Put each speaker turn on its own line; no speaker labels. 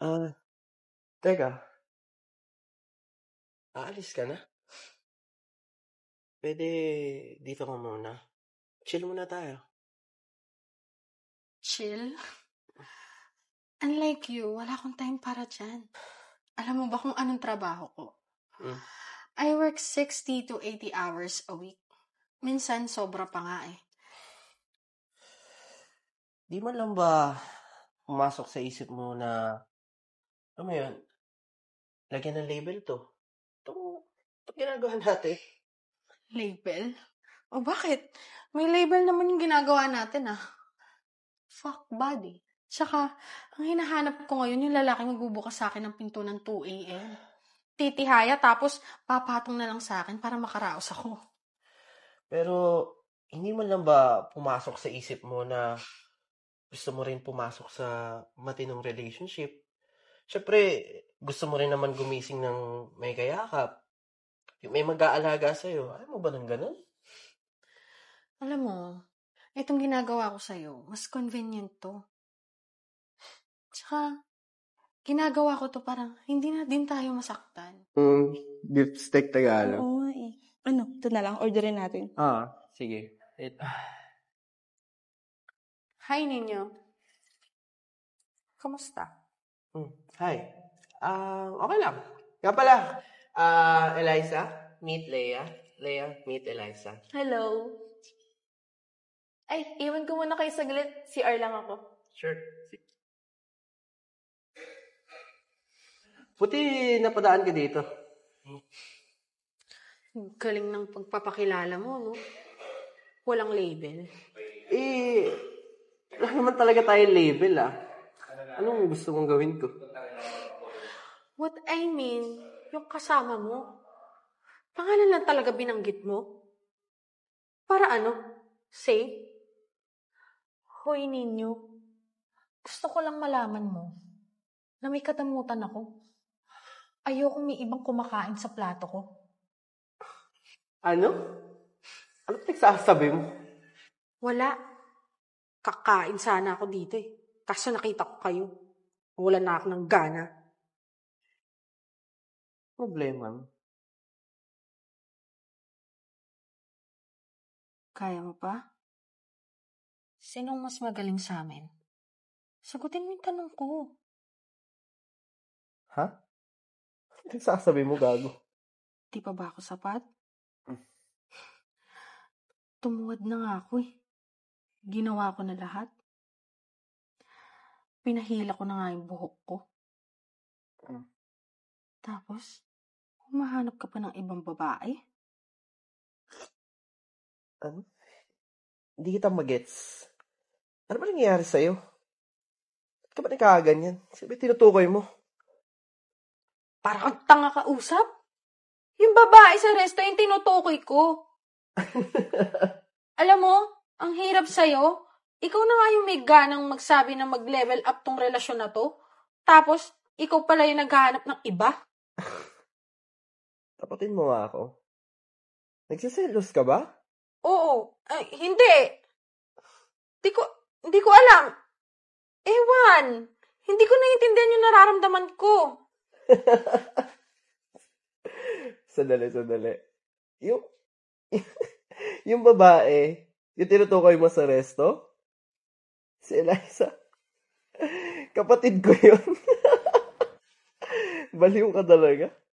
Ah, teka. Aalis ka na? Pwede dito ka muna. Chill muna tayo.
Chill? Unlike you, wala akong time para dyan. Alam mo ba kung anong trabaho ko? I work 60 to 80 hours a week. Minsan, sobra pa nga eh.
Di man lang ba pumasok sa isip mo na, ano mo yun, lagyan ng label to? Itong ginagawa natin.
Label? O bakit? May label naman yung ginagawa natin ah. Fuck body. Tsaka, ang hinahanap ko ngayon yung lalaki magbubukas sa akin ng pinto ng 2 a.m. Titihaya tapos papatong na lang sa akin para makaraos ako.
Pero, hindi man lang ba pumasok sa isip mo na gusto mo rin pumasok sa matinong relationship? Siyempre, gusto mo rin naman gumising ng may kayakap. Yung may mag-aalaga sa'yo. Ayaw mo ba ng ganun?
Alam mo, itong ginagawa ko sa'yo, mas convenient to. Tsaka, ginagawa ko to parang hindi na din tayo masaktan.
Beef steak Tagalog.
Oo eh. Ano, ito na lang. Orderin natin.
Sige.
Hi, Ninyo. Kamusta?
Hi. Okay lang. Nga pala, Eliza, meet Leia. Leia, meet Eliza.
Hello. Ay, iwan ko muna kayo saglit. CR lang ako.
Sure. Buti napadaan ka dito.
Galing ng pagpapakilala mo, no? Walang label.
Wala naman talaga tayong label, Anong gusto mong gawin ko?
What I mean, yung kasama mo. Pangalan lang talaga binanggit mo. Para ano? Say? Hoy, Ninyo. Gusto ko lang malaman mo na may katamutan ako. Ayoko may ibang kumakain sa plato ko.
Ano? Ano pinagsasabi mo?
Wala. Kakain sana ako dito eh. Kaso nakita ko kayo. Wala na ako ng gana.
Problema mo?
Kaya mo pa? Sinong mas magaling sa amin? Sagutin mo yung tanong ko.
Ha? Ano pinagsasabi mo, gago?
Di pa ba ako sapat? Tumuwad na nga ako eh. Ginawa ko na lahat. Pinahila ko na nga yung buhok ko. Tapos, humahanap ka pa ng ibang babae?
Ano? Hindi kita magets. Ano ba nangyayari sa'yo? Ba't ka ba nagkakaganyan? Siyempre tinutukoy mo.
Para kang tanga kausap? Yung babae sa resto yung tinutukoy ko. Alam mo, ang hirap sa'yo. Ikaw na nga yung may ganang magsabi na mag-level up tong relasyon na to. Tapos, ikaw pala yung naghahanap ng iba.
Tapatin mo nga ako. Nagsiselos ka ba?
Oo. Ay, hindi. Hindi ko alam. Ewan. Hindi ko naiintindihan yung nararamdaman ko.
Sandali. Yung babae, yung tinutukoy mo sa resto? Si Eliza. Kapatid ko yun. Baliw ka talaga.